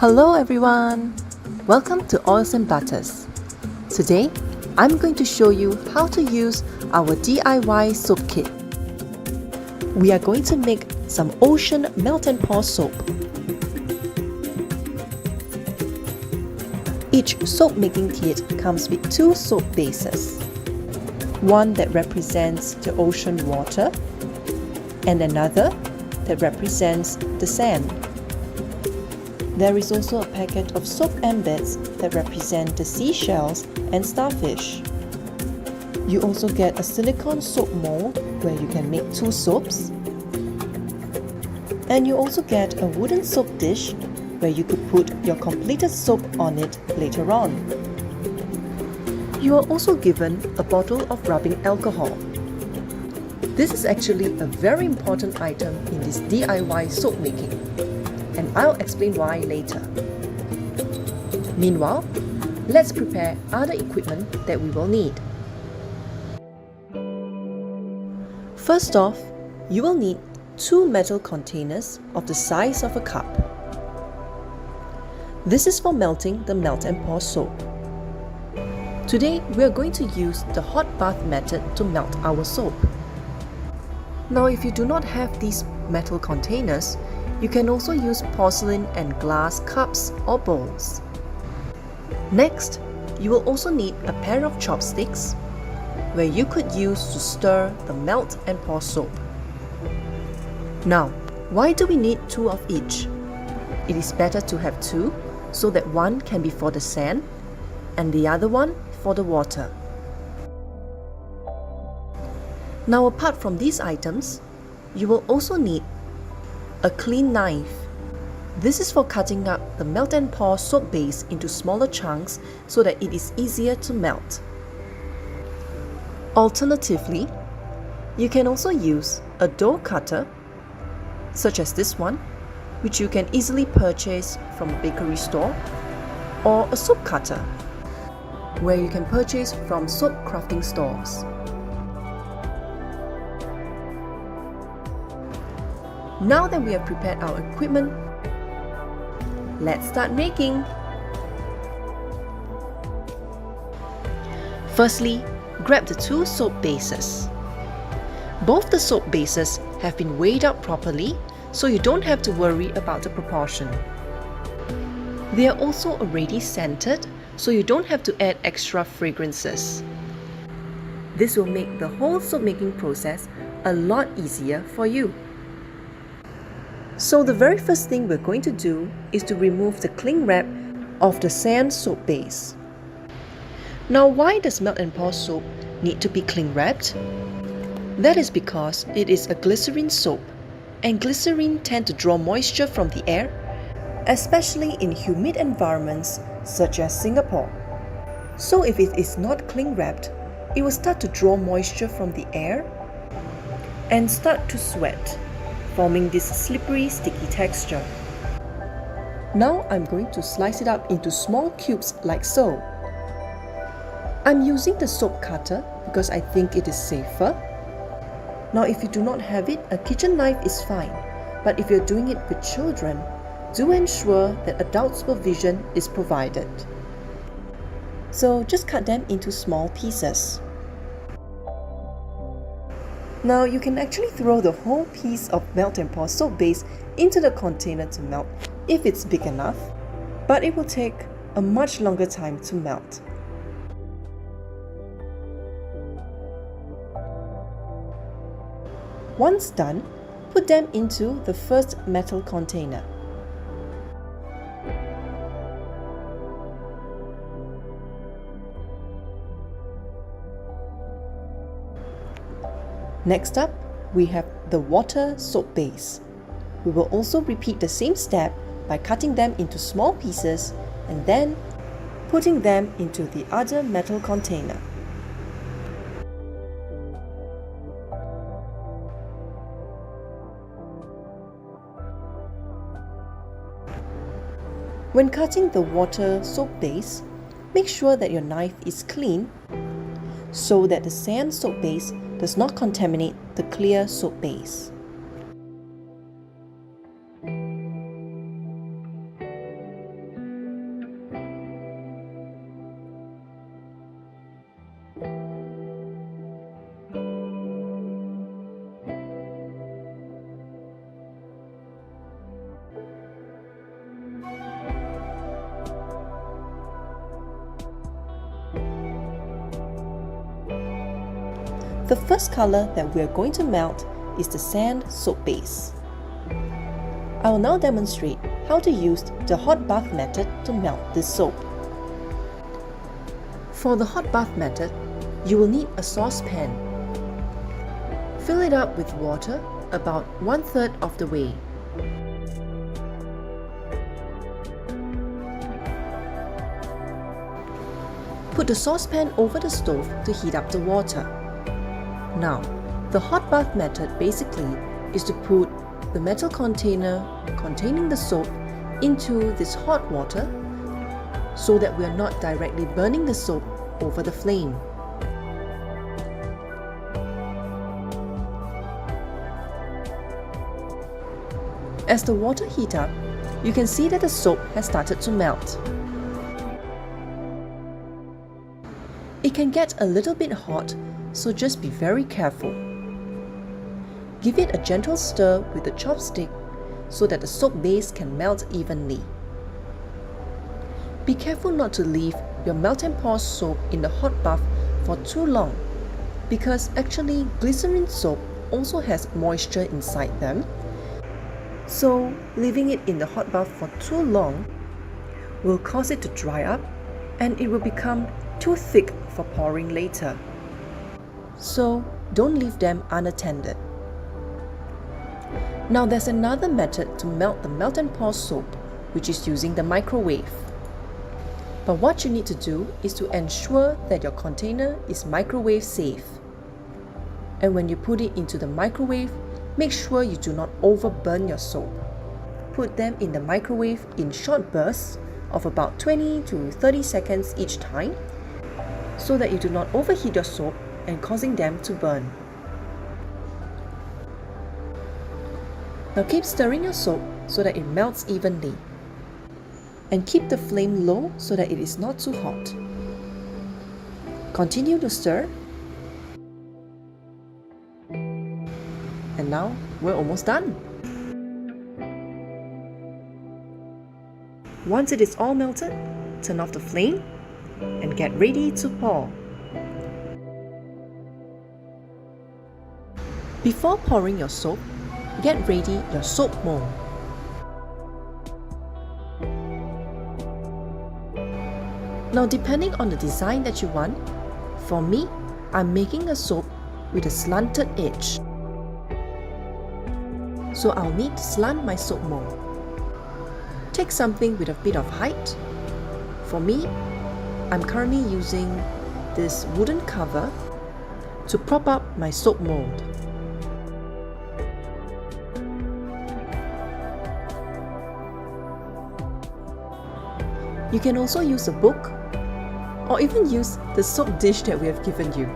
Hello everyone! Welcome to Oils and Butters. Today, I'm going to show you how to use our DIY soap kit. We are going to make some ocean melt and pour soap. Each soap making kit comes with two soap bases. One that represents the ocean water and another that represents the sand. There is also a packet of soap embeds that represent the seashells and starfish. You also get a silicone soap mold where you can make two soaps. And you also get a wooden soap dish where you could put your completed soap on it later on. You are also given a bottle of rubbing alcohol. This is actually a very important item in this DIY soap making, and I'll explain why later. Meanwhile, let's prepare other equipment that we will need. First off, you will need two metal containers of the size of a cup. This is for melting the melt and pour soap. Today, we are going to use the hot bath method to melt our soap. Now, if you do not have these metal containers, you can also use porcelain and glass cups or bowls. Next, you will also need a pair of chopsticks where you could use to stir the melt and pour soap. Now, why do we need two of each? It is better to have two so that one can be for the sand and the other one for the water. Now, apart from these items, you will also need a clean knife. This is for cutting up the melt and pour soap base into smaller chunks so that it is easier to melt. Alternatively, you can also use a dough cutter, such as this one, which you can easily purchase from a bakery store, or a soap cutter, where you can purchase from soap crafting stores. Now that we have prepared our equipment, let's start making. Firstly, grab the two soap bases. Both the soap bases have been weighed out properly, so you don't have to worry about the proportion. They are also already scented, so you don't have to add extra fragrances. This will make the whole soap making process a lot easier for you. So the very first thing we're going to do is to remove the cling wrap of the sand soap base. Now, why does melt and pour soap need to be cling wrapped? That is because it is a glycerin soap, and glycerin tend to draw moisture from the air, especially in humid environments such as Singapore. So if it is not cling wrapped, it will start to draw moisture from the air and start to sweat, forming this slippery, sticky texture. Now I'm going to slice it up into small cubes like so. I'm using the soap cutter because I think it is safer. Now, if you do not have it, a kitchen knife is fine. But if you're doing it with children, do ensure that adult supervision is provided. So just cut them into small pieces. Now, you can actually throw the whole piece of melt and pour soap base into the container to melt if it's big enough, but it will take a much longer time to melt. Once done, put them into the first metal container. Next up, we have the water soap base. We will also repeat the same step by cutting them into small pieces and then putting them into the other metal container. When cutting the water soap base, make sure that your knife is clean so that the sand soap base does not contaminate the clear soap base. The first color that we are going to melt is the sand soap base. I will now demonstrate how to use the hot bath method to melt this soap. For the hot bath method, you will need a saucepan. Fill it up with water about 1/3 of the way. Put the saucepan over the stove to heat up the water. Now, the hot bath method basically is to put the metal container containing the soap into this hot water so that we are not directly burning the soap over the flame. As the water heats up, you can see that the soap has started to melt. It can get a little bit hot, so just be very careful. Give it a gentle stir with a chopstick so that the soap base can melt evenly. Be careful not to leave your melt and pour soap in the hot bath for too long, because actually glycerin soap also has moisture inside them. So leaving it in the hot bath for too long will cause it to dry up and it will become too thick for pouring later. So don't leave them unattended. Now there's another method to melt the melt and pour soap, which is using the microwave. But what you need to do is to ensure that your container is microwave safe. And when you put it into the microwave, make sure you do not overburn your soap. Put them in the microwave in short bursts of about 20 to 30 seconds each time, so that you do not overheat your soap and causing them to burn. Now keep stirring your soap so that it melts evenly. And keep the flame low so that it is not too hot. Continue to stir. And now we're almost done. Once it is all melted, turn off the flame and get ready to pour. Before pouring your soap, get ready your soap mold. Now depending on the design that you want, for me, I'm making a soap with a slanted edge. So I'll need to slant my soap mold. Take something with a bit of height. For me, I'm currently using this wooden cover to prop up my soap mold. You can also use a book or even use the soap dish that we have given you,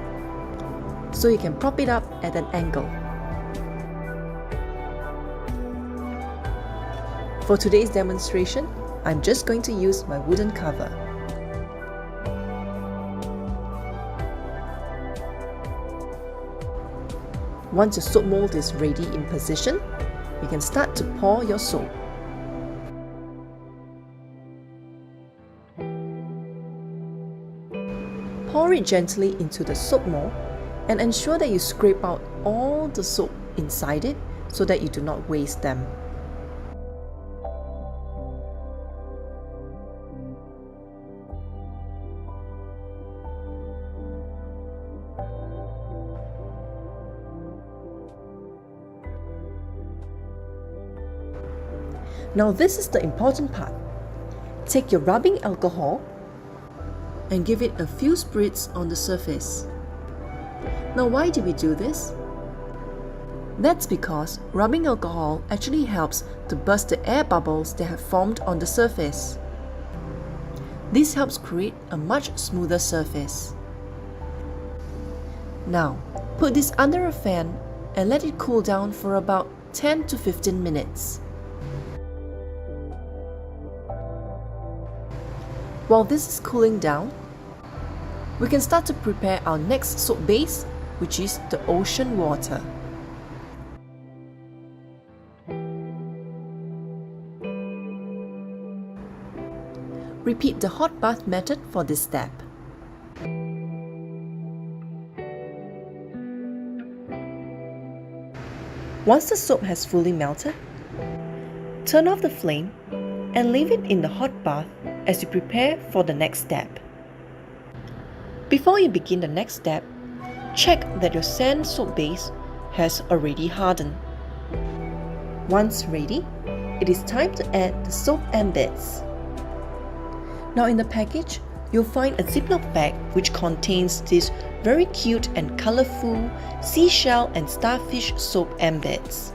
so you can prop it up at an angle. For today's demonstration, I'm just going to use my wooden cover. Once your soap mold is ready in position, you can start to pour your soap. Pour it gently into the soap mold and ensure that you scrape out all the soap inside it so that you do not waste them. Now this is the important part. Take your rubbing alcohol and give it a few spritz on the surface. Now why do we do this? That's because rubbing alcohol actually helps to burst the air bubbles that have formed on the surface. This helps create a much smoother surface. Now, put this under a fan and let it cool down for about 10 to 15 minutes. While this is cooling down, we can start to prepare our next soap base, which is the ocean water. Repeat the hot bath method for this step. Once the soap has fully melted, turn off the flame and leave it in the hot bath as you prepare for the next step. Before you begin the next step, check that your sand soap base has already hardened. Once ready, it is time to add the soap and bits. Now in the package, you'll find a Ziploc bag which contains this very cute and colorful seashell and starfish soap embeds.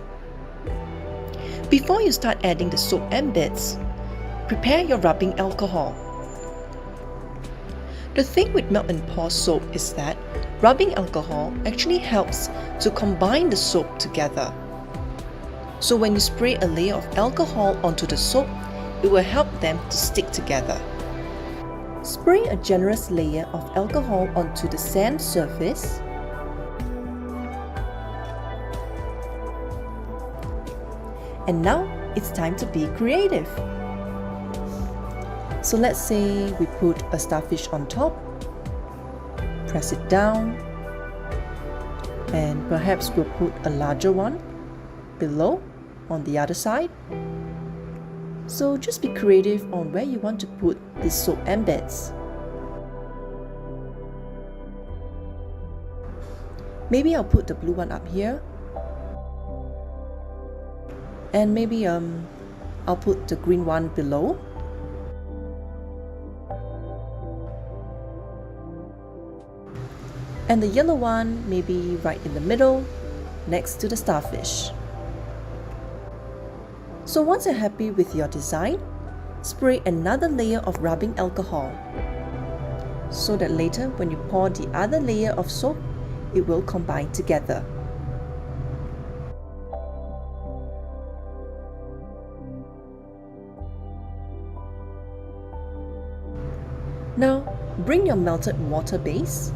Before you start adding the soap embeds, prepare your rubbing alcohol. The thing with melt and pour soap is that rubbing alcohol actually helps to combine the soap together. So when you spray a layer of alcohol onto the soap, it will help them to stick together. Spray a generous layer of alcohol onto the sand surface. And now it's time to be creative. So let's say we put a starfish on top, press it down, and perhaps we'll put a larger one below on the other side. So just be creative on where you want to put these soap embeds. Maybe I'll put the blue one up here. And maybe I'll put the green one below. And the yellow one maybe right in the middle, next to the starfish. So once you're happy with your design, spray another layer of rubbing alcohol, so that later when you pour the other layer of soap, it will combine together. Now, bring your melted water base,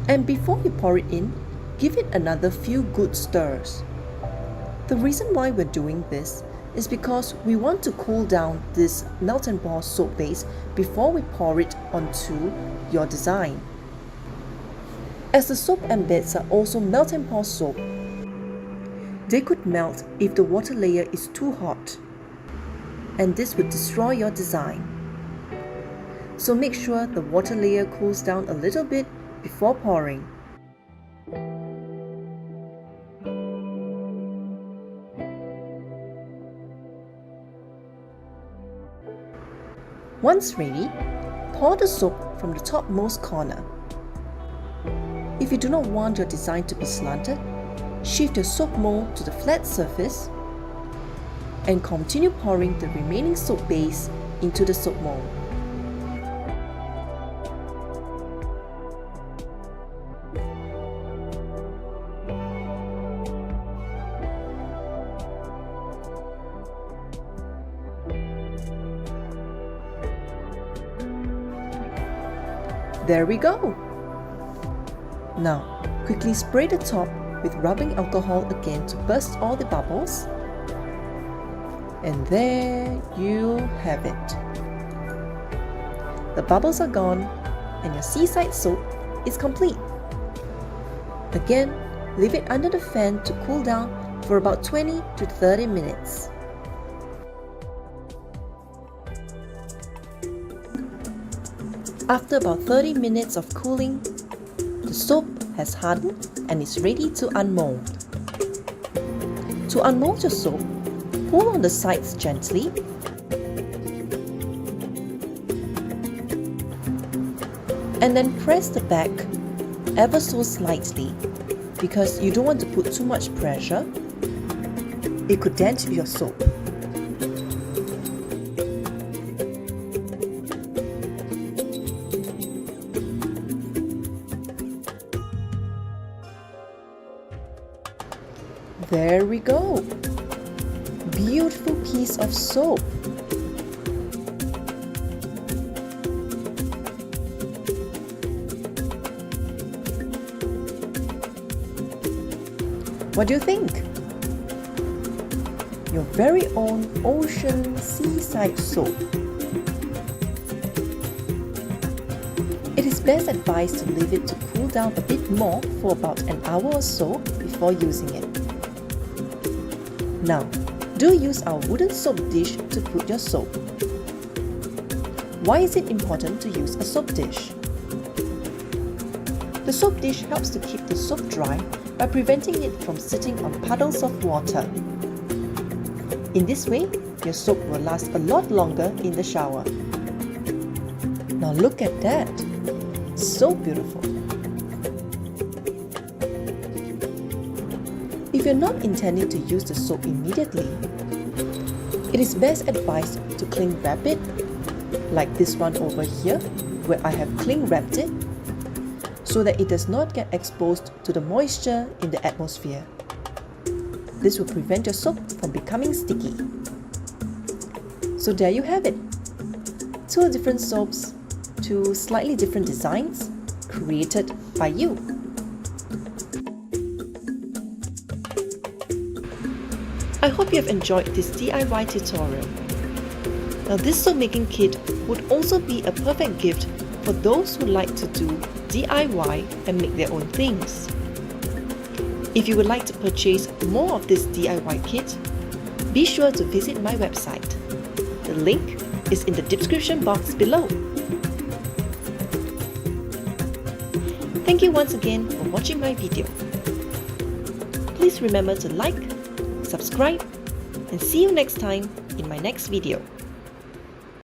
and before you pour it in, give it another few good stirs. The reason why we're doing this is because we want to cool down this melt and pour soap base before we pour it onto your design. As the soap embeds are also melt and pour soap, they could melt if the water layer is too hot, and this would destroy your design. So make sure the water layer cools down a little bit before pouring. Once ready, pour the soap from the topmost corner. If you do not want your design to be slanted, shift your soap mold to the flat surface and continue pouring the remaining soap base into the soap mold. There we go! Now, quickly spray the top with rubbing alcohol again to burst all the bubbles. And there you have it. The bubbles are gone and your seaside soap is complete. Again, leave it under the fan to cool down for about 20 to 30 minutes. After about 30 minutes of cooling, the soap has hardened and is ready to unmold. To unmold your soap, pull on the sides gently and then press the back ever so slightly because you don't want to put too much pressure. It could dent your soap. There we go! Beautiful piece of soap! What do you think? Your very own ocean seaside soap. It is best advised to leave it to cool down a bit more for about an hour or so before using it. Now, do use our wooden soap dish to put your soap. Why is it important to use a soap dish? The soap dish helps to keep the soap dry by preventing it from sitting on puddles of water. In this way, your soap will last a lot longer in the shower. Now look at that! So beautiful! If you're not intending to use the soap immediately, it is best advised to cling wrap it, like this one over here, where I have cling wrapped it, so that it does not get exposed to the moisture in the atmosphere. This will prevent your soap from becoming sticky. So there you have it. 2 different soaps, 2 slightly different designs, created by you. I hope you have enjoyed this DIY tutorial. Now this soap making kit would also be a perfect gift for those who like to do DIY and make their own things. If you would like to purchase more of this DIY kit, be sure to visit my website. The link is in the description box below. Thank you once again for watching my video. Please remember to like, subscribe, and see you next time in my next video.